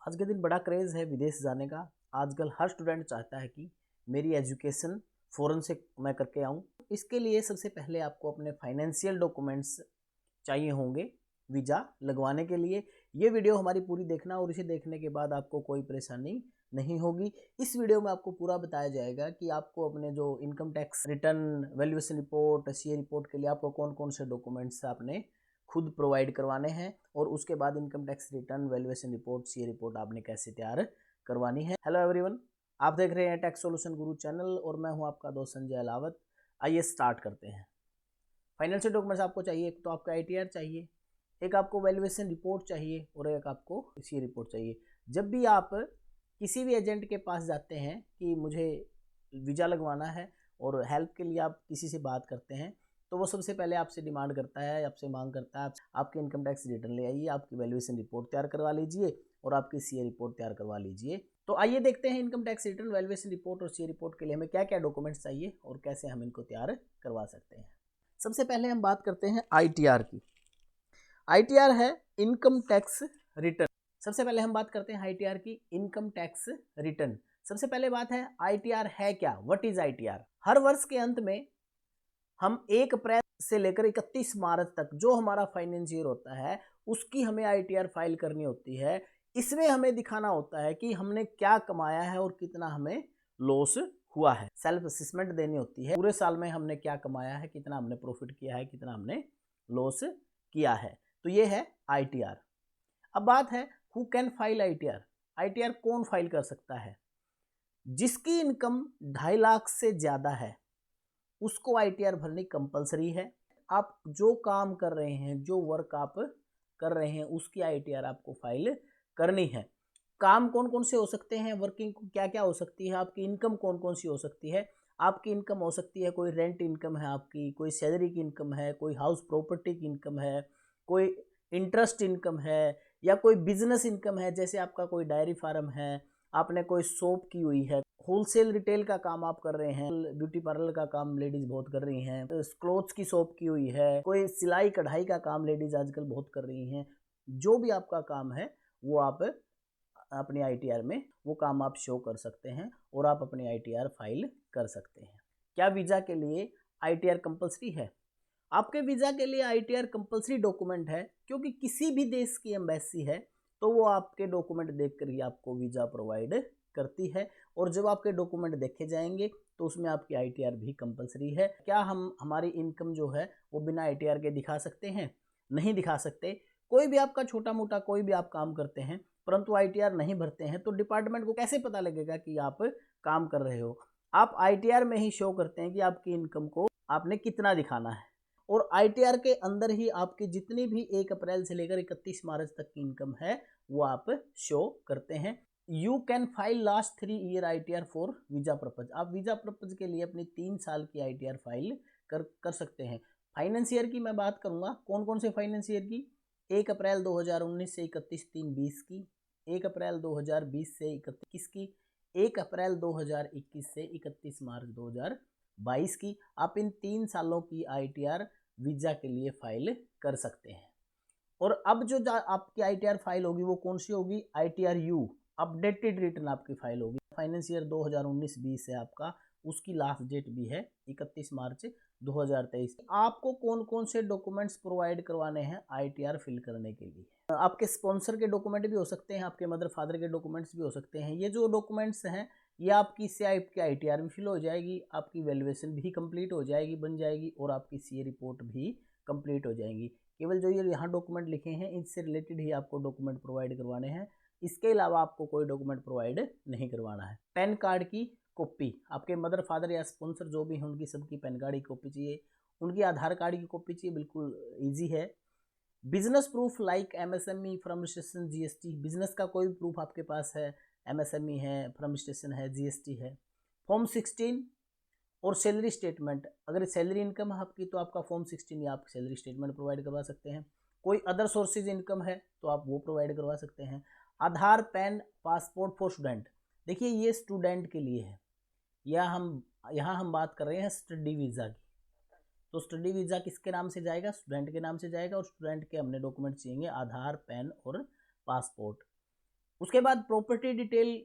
आज के दिन बड़ा क्रेज़ है विदेश जाने का। आजकल हर स्टूडेंट चाहता है कि मेरी एजुकेशन फ़ॉरेन से मैं करके आऊँ। इसके लिए सबसे पहले आपको अपने फाइनेंशियल डॉक्यूमेंट्स चाहिए होंगे वीज़ा लगवाने के लिए। ये वीडियो हमारी पूरी देखना और इसे देखने के बाद आपको कोई परेशानी नहीं होगी। इस वीडियो में आपको पूरा बताया जाएगा कि आपको अपने जो income tax return, valuation report, CA report के लिए आपको कौन-कौन से डॉक्यूमेंट्स आपने खुद प्रोवाइड करवाने हैं और उसके बाद income tax return, valuation report, CA report आपने कैसे तैयार करवानी है। हेलो एवरीवन, आप देख रहे हैं टैक्स सॉल्यूशन गुरु चैनल और मैं हूं आपका दोस्त संजय अलावत। आइए स्टार्ट करते हैं। फाइनेंशियल डॉक्यूमेंट्स आपको चाहिए, एक तो आपका आईटीआर चाहिए, एक आपको वैल्यूएशन रिपोर्ट चाहिए और एक आपको सीए रिपोर्ट चाहिए। जब भी आप किसी भी एजेंट के पास जाते हैं कि मुझे वीज़ा लगवाना है और हेल्प के लिए आप किसी से बात करते हैं, तो वो सबसे पहले आपसे डिमांड करता है, आपसे मांग करता है आपकी इनकम टैक्स रिटर्न ले आइए, आपकी वैल्यूएशन रिपोर्ट तैयार करवा लीजिए और आपकी सीए रिपोर्ट तैयार करवा लीजिए। तो आइए देखते हैं income tax return, valuation report और सीए रिपोर्ट के लिए हमें क्या क्या डॉक्यूमेंट्स चाहिए और कैसे हम इनको तैयार करवा सकते हैं। सबसे पहले हम बात करते हैं आईटीआर की। आईटीआर है इनकम टैक्स रिटर्न। सबसे पहले हम बात करते हैं आईटीआर की, इनकम टैक्स रिटर्न। सबसे पहले बात है आईटीआर है क्या, व्हाट इज आईटीआर। हर वर्ष के अंत में हम 1 अप्रैल से लेकर 31 मार्च तक जो हमारा फाइनेंस ईयर होता है उसकी हमें आईटीआर फाइल करनी होती है। इसमें हमें दिखाना होता है कि हमने क्या कमाया है और कितना हमें लॉस हुआ है। सेल्फ असेसमेंट देनी होती है, पूरे साल में हमने क्या कमाया है, कितना हमने प्रॉफिट किया है, कितना हमने लॉस किया है। तो ये है आईटीआर। अब बात है who can file ITR. ITR कौन फाइल कर सकता है? जिसकी इनकम 2.5 लाख से ज्यादा है उसको आईटीआर भरनी कंपलसरी है। आप जो काम कर रहे हैं, जो वर्क आप कर रहे हैं उसकी आईटीआर आपको फाइल करनी है। काम कौन कौन से हो सकते हैं, वर्किंग क्या क्या हो सकती है, आपकी इनकम कौन कौन सी हो सकती है। आपकी इनकम हो सकती है, कोई रेंट इनकम है आपकी, कोई सैलरी की इनकम है, कोई हाउस प्रॉपर्टी की इनकम है, कोई इंटरेस्ट इनकम है या कोई बिजनेस इनकम है। जैसे आपका कोई डायरी फार्म है, आपने कोई शॉप की हुई है, होलसेल रिटेल का काम आप कर रहे हैं, ब्यूटी पार्लर का काम लेडीज बहुत कर रही हैं, क्लोथ्स की शॉप की हुई है, कोई सिलाई कढ़ाई का काम लेडीज आजकल बहुत कर रही हैं। जो भी आपका काम है वो आप अपनी आईटीआर में वो काम आप शो कर सकते हैं और आप अपनी आईटीआर फाइल कर सकते हैं। क्या वीज़ा के लिए आईटीआर कंपलसरी है? आपके वीज़ा के लिए आईटीआर कंपलसरी डॉक्यूमेंट है, क्योंकि किसी भी देश की एम्बेसी है तो वो आपके डॉक्यूमेंट देखकर ही आपको वीज़ा प्रोवाइड करती है और जब आपके डॉक्यूमेंट देखे जाएंगे तो उसमें आपकी आईटीआर भी कंपलसरी है। क्या हम हमारी इनकम जो है वो बिना आईटीआर के दिखा सकते हैं? नहीं दिखा सकते। कोई भी आपका छोटा मोटा कोई भी आप काम करते हैं परंतु आईटीआर नहीं भरते हैं तो डिपार्टमेंट को कैसे पता लगेगा कि आप काम कर रहे हो? आप आईटीआर में ही शो करते हैं कि आपकी इनकम को आपने कितना दिखाना है और आईटीआर के अंदर ही आपकी जितनी भी 1 अप्रैल से लेकर 31 मार्च तक की इनकम है वो आप शो करते हैं। You can file last 3 year ITR for visa purpose. आप वीजा पर्पज के लिए अपनी 3 साल की आईटीआर फाइल कर सकते हैं। फाइनेंस ईयर की मैं बात करूंगा, कौन कौन से फाइनेंस ईयर की। 1 अप्रैल 2019 से 31/3/20 की, 1 अप्रैल 2020 से 31 की, 1 अप्रैल 2021 से 31 मार्च 2022 की। आप इन 3 सालों की आईटीआर वीजा के लिए फाइल कर सकते हैं। और अब जो आपकी आईटीआर फाइल होगी वो कौन सी होगी? आईटीआर यू, अपडेटेड रिटर्न आपकी फाइल होगी। फाइनेंस ईयर 2019-20 है आपका, उसकी लास्ट डेट भी है 31 मार्च 2023। आपको कौन कौन से डॉक्यूमेंट्स प्रोवाइड करवाने हैं आईटीआर फिल करने के लिए? आपके स्पॉन्सर के डॉक्यूमेंट भी हो सकते हैं, आपके मदर फादर के डॉक्यूमेंट्स भी हो सकते हैं। ये जो डॉक्यूमेंट्स हैं ये आपकी से आपकी आईटीआर भी फिल हो जाएगी, आपकी वैल्यूएशन भी कंप्लीट हो जाएगी, बन जाएगी और आपकी सीए रिपोर्ट भी कंप्लीट हो जाएंगी। केवल जो ये यहाँ डॉक्यूमेंट लिखे हैं इनसे रिलेटेड ही आपको डॉक्यूमेंट प्रोवाइड करवाने हैं, इसके अलावा आपको कोई डॉक्यूमेंट प्रोवाइड नहीं करवाना है। पैन कार्ड की कॉपी, आपके मदर फादर या स्पॉन्सर जो भी हैं उनकी सबकी पैन कार्ड की कॉपी चाहिए, उनकी आधार कार्ड की कॉपी चाहिए, बिल्कुल ईजी है। Business proof like MSME, from registration, GST. Business का कोई भी प्रूफ आपके पास है, एमएसएमई है, फ्रॉम रजिस्ट्रेशन है, जीएसटी है। फॉर्म 16 और सैलरी स्टेटमेंट, अगर सैलरी इनकम है आपकी तो आपका फॉर्म 16 या आप सैलरी स्टेटमेंट प्रोवाइड करवा सकते हैं। कोई अदर सोर्सेज इनकम है तो आप वो प्रोवाइड करवा सकते हैं। आधार, पैन, पासपोर्ट फॉर स्टूडेंट। देखिए ये स्टूडेंट के लिए है, यहाँ हम बात कर रहे हैं स्टडी वीज़ा की। तो स्टडी वीज़ा किसके नाम से जाएगा? स्टूडेंट के नाम से जाएगा और स्टूडेंट के हमने डॉक्यूमेंट चाहिए, आधार, पैन और पासपोर्ट। उसके बाद प्रॉपर्टी डिटेल,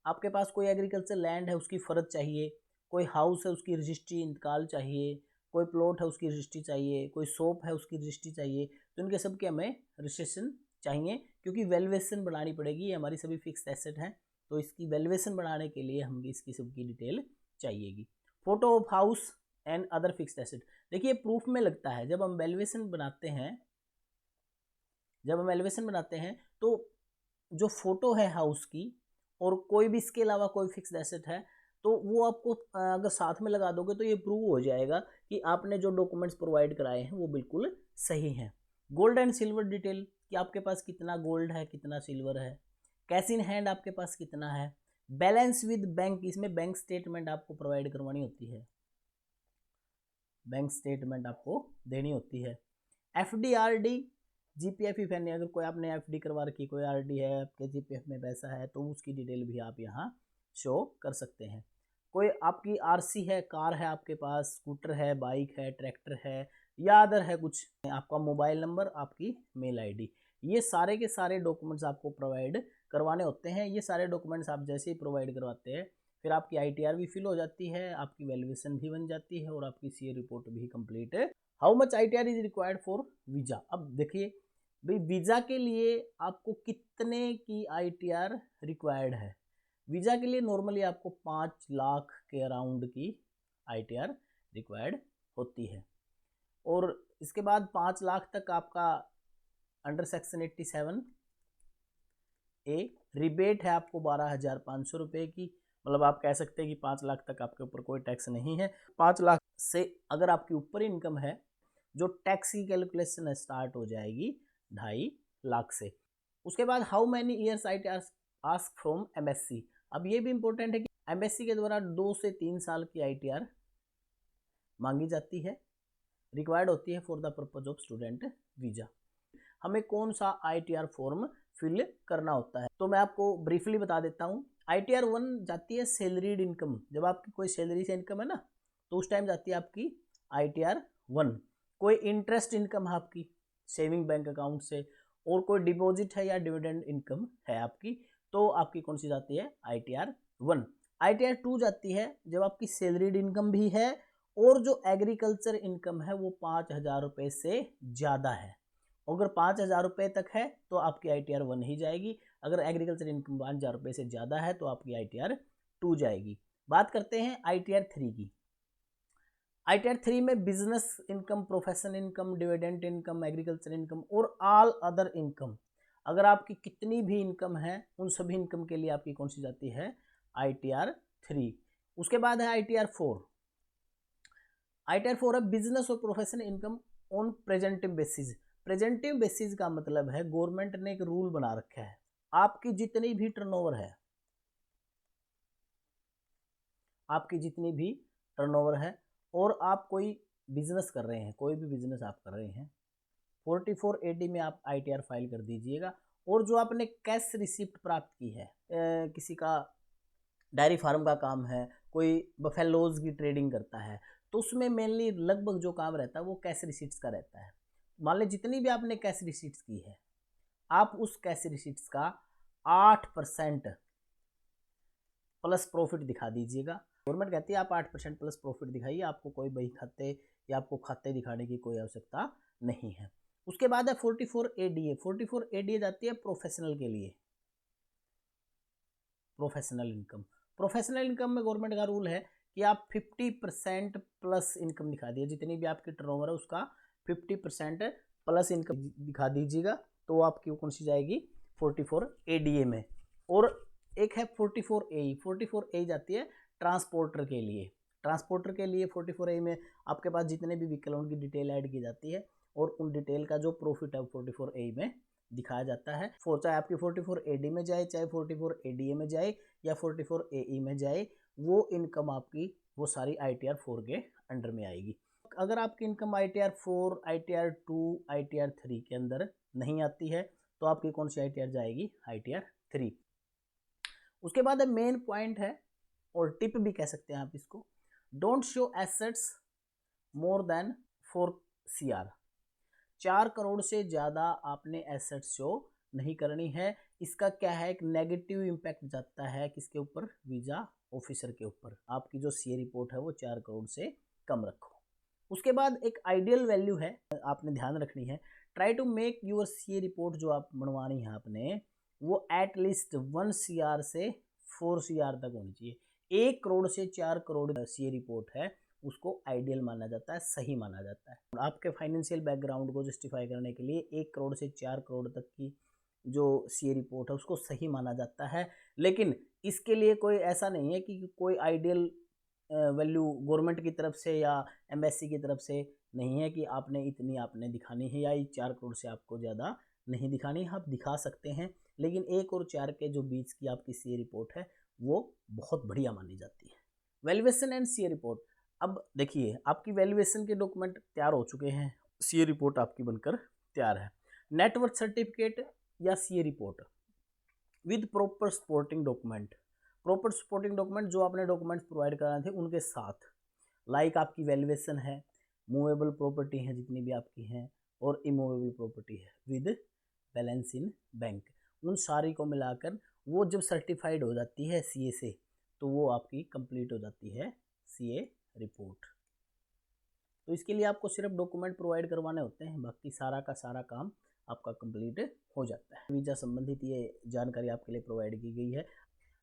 आपके पास कोई एग्रीकल्चर लैंड है उसकी फ़र्द चाहिए, कोई हाउस है उसकी रजिस्ट्री इंतकाल चाहिए, कोई प्लॉट है उसकी रजिस्ट्री चाहिए, कोई शॉप है उसकी रजिस्ट्री चाहिए। तो इनके सब के हमें रजिस्ट्रेशन चाहिए, क्योंकि वैल्यूएशन बढ़ानी पड़ेगी। ये हमारी सभी फिक्स एसेट हैं, तो इसकी वैल्यूएशन बढ़ाने के लिए हमें इसकी सबकी डिटेल चाहिएगी। Photo of house and other fixed asset, देखिए प्रूफ में लगता है जब हम वैल्यूएशन बनाते हैं, तो जो फोटो है हाउस की और कोई भी इसके अलावा कोई फिक्स्ड एसेट है, तो वो आपको अगर साथ में लगा दोगे तो ये प्रूव हो जाएगा कि आपने जो डॉक्यूमेंट्स प्रोवाइड कराए हैं वो बिल्कुल सही हैं। गोल्ड एंड सिल्वर डिटेल, कि आपके पास कितना गोल्ड है, कितना सिल्वर है। कैश इन हैंड आपके पास कितना है। बैलेंस विद बैंक, इसमें बैंक स्टेटमेंट आपको प्रोवाइड करवानी होती है, बैंक स्टेटमेंट आपको देनी होती है। FD RD GPF if any, अगर कोई आपने एफडी करवा रखी, कोई आरडी है आपके जीपीएफ में पैसा है, तो उसकी डिटेल भी आप यहाँ शो कर सकते हैं। कोई आपकी आरसी है, कार है आपके पास, स्कूटर है, बाइक है, ट्रैक्टर है या अदर है कुछ, आपका मोबाइल नंबर, आपकी मेल आईडी, ये सारे के सारे डॉक्यूमेंट्स आपको प्रोवाइड करवाने होते हैं। ये सारे डॉक्यूमेंट्स आप जैसे ही प्रोवाइड करवाते हैं, फिर आपकी आईटीआर भी फिल हो जाती है, आपकी वैल्यूएशन भी बन जाती है और आपकी सीए रिपोर्ट भी कंप्लीट है। How much ITR is required for visa. अब देखिए भाई, वीज़ा के लिए आपको कितने की आईटीआर रिक्वायर्ड है। वीज़ा के लिए नॉर्मली आपको 5 लाख के अराउंड की आईटीआर रिक्वायर्ड होती है, और इसके बाद 5 लाख तक आपका अंडर सेक्शन 87 ए रिबेट है आपको 12,500 रुपये की। मतलब आप कह सकते हैं कि 5 लाख तक आपके ऊपर कोई टैक्स नहीं है। 5 लाख से अगर आपकी ऊपर इनकम है, जो टैक्स की कैलकुलेशन स्टार्ट हो जाएगी 2.5 लाख से। उसके बाद how many years I ask from MSc. अब ये भी इंपॉर्टेंट है कि एमएससी के द्वारा 2 से 3 साल की आईटीआर मांगी जाती है, रिक्वायर्ड होती है for the purpose of student visa. हमें कौन सा आईटीआर फॉर्म फिल करना होता है, तो मैं आपको ब्रीफली बता देता हूँ। आईटीआर 1 जाती है सैलरीड इनकम, जब आपकी कोई सैलरी से इनकम है ना, तो उस टाइम जाती है आपकी आईटीआर 1। कोई इंटरेस्ट इनकम है आपकी सेविंग बैंक अकाउंट से, और कोई डिपॉजिट है या डिविडेंड इनकम है आपकी, तो आपकी कौन सी जाती है आईटीआर 1। आईटीआर 2 जाती है जब आपकी सैलरीड इनकम भी है और जो एग्रीकल्चर इनकम है वो 5,000 रुपये से ज़्यादा है। अगर 5,000 रुपये तक है तो आपकी आईटीआर 1 ही जाएगी, अगर एग्रीकल्चर इनकम 5,000 रुपये से ज़्यादा है तो आपकी आईटीआर 2 जाएगी। बात करते हैं आईटीआर 3 की। आईटीआर 3 में business income, professional income, dividend income, agriculture income और ऑल अदर इनकम, अगर आपकी कितनी भी इनकम है उन सभी इनकम के लिए आपकी कौन सी जाती है आईटीआर 3। उसके बाद है आईटीआर 4। आईटीआर 4 है बिजनेस और professional income on प्रेजेंटिव basis. प्रेजेंटिव basis का मतलब है गवर्नमेंट ने एक रूल बना रखा है, आपकी जितनी भी टर्नओवर है, आपकी जितनी भी टर्नओवर है और आप कोई बिजनेस कर रहे हैं, कोई भी बिजनेस आप कर रहे हैं, 44 AD में आप आईटीआर फाइल कर दीजिएगा। और जो आपने कैश रिसिप्ट प्राप्त की है, किसी का डायरी फार्म का काम है, कोई बफेलोज की ट्रेडिंग करता है, तो उसमें मेनली लगभग जो काम रहता है वो कैश रिसिप्ट्स का रहता है। मान लीजिए जितनी भी आपने कैश रिसिप्ट्स की है, आप उस कैश रिसिप्ट्स का 8% प्लस प्रॉफिट दिखा दीजिएगा। गवर्नमेंट कहती है आप 8% प्लस प्रॉफिट दिखाइए, आपको कोई बही खाते या आपको खाते दिखाने की कोई आवश्यकता नहीं है। उसके बाद है 44 ADA। 44 ADA जाती है प्रोफेशनल के लिए, प्रोफेशनल इनकम। प्रोफेशनल इनकम में गवर्नमेंट का रूल है कि आप 50% प्लस इनकम दिखा दिए, जितनी भी आपकी टर्नओवर है उसका 50% प्लस इनकम दिखा दीजिएगा, तो आपकी कौन सी जाएगी 44 ADA में। और एक है 44 AE। 44 AE जाती है ट्रांसपोर्टर के लिए। ट्रांसपोर्टर के लिए 44 AE में आपके पास जितने भी व्हीकल उनकी डिटेल ऐड की जाती है और उन डिटेल का जो प्रॉफिट है 44 AE में दिखाया जाता है। चाहे आपकी 44 AD में जाए, चाहे 44 ADA में जाए या 44 AE में जाए, वो इनकम आपकी वो सारी आईटीआर 4 के अंडर में आएगी। अगर आपकी इनकम आईटीआर 4, आईटीआर 2, आईटीआर 3 के अंदर नहीं आती है तो आपकी कौन सी आईटीआर जाएगी आईटीआर 3। उसके बाद मेन पॉइंट है, और टिप भी कह सकते हैं आप इसको, don't show assets more than 4 CR। 4 crore से ज़्यादा आपने एसेट्स शो नहीं करनी है। इसका क्या है, एक नेगेटिव इम्पैक्ट जाता है किसके ऊपर, वीज़ा ऑफिसर के ऊपर। आपकी जो सीए रिपोर्ट है वो 4 करोड़ से कम रखो। उसके बाद एक आइडियल वैल्यू है, आपने ध्यान रखनी है, try to make your CA report जो आप बनवानी है आपने, वो एट लीस्ट 1 CR से 4 CR तक होनी चाहिए। 1 करोड़ से 4 करोड़ सीए रिपोर्ट है उसको आइडियल माना जाता है, सही माना जाता है। आपके फाइनेंशियल बैकग्राउंड को जस्टिफाई करने के लिए 1 करोड़ से 4 करोड़ तक की जो सीए रिपोर्ट है उसको सही माना जाता है। लेकिन इसके लिए कोई ऐसा नहीं है कि कोई आइडियल वैल्यू गवर्नमेंट की तरफ से या एमबेसी की तरफ से नहीं है कि आपने इतनी आपने दिखानी है या 4 करोड़ से आपको ज़्यादा नहीं दिखानी है। आप दिखा सकते हैं, लेकिन 1 और 4 के जो बीच की आपकी सीए रिपोर्ट है वो बहुत बढ़िया मानी जाती है। Valuation and CA report. अब देखिए, आपकी वैल्यूएशन के डॉक्यूमेंट तैयार हो चुके हैं, सीए रिपोर्ट आपकी बनकर तैयार है। नेटवर्थ सर्टिफिकेट या CA report with proper supporting document, proper supporting document जो आपने डॉक्यूमेंट्स प्रोवाइड कराए थे उनके साथ, लाइक आपकी वैल्यूएशन है, मूवेबल प्रॉपर्टी है जितनी भी आपकी हैं, और इमूवेबल प्रॉपर्टी है विद बैलेंस इन बैंक, उन सारी को मिलाकर वो जब सर्टिफाइड हो जाती है सीए से तो वो आपकी कंप्लीट हो जाती है सीए रिपोर्ट। तो इसके लिए आपको सिर्फ डॉक्यूमेंट प्रोवाइड करवाने होते हैं, बाकी सारा का सारा काम आपका कंप्लीट हो जाता है। वीज़ा संबंधित ये जानकारी आपके लिए प्रोवाइड की गई है।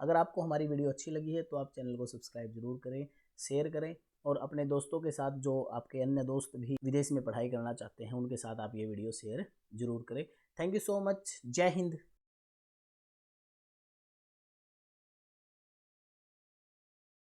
अगर आपको हमारी वीडियो अच्छी लगी है तो आप चैनल को सब्सक्राइब जरूर करें, शेयर करें, और अपने दोस्तों के साथ, जो आपके अन्य दोस्त भी विदेश में पढ़ाई करना चाहते हैं, उनके साथ आप ये वीडियो शेयर जरूर करें। Thank you so much. जय हिंद।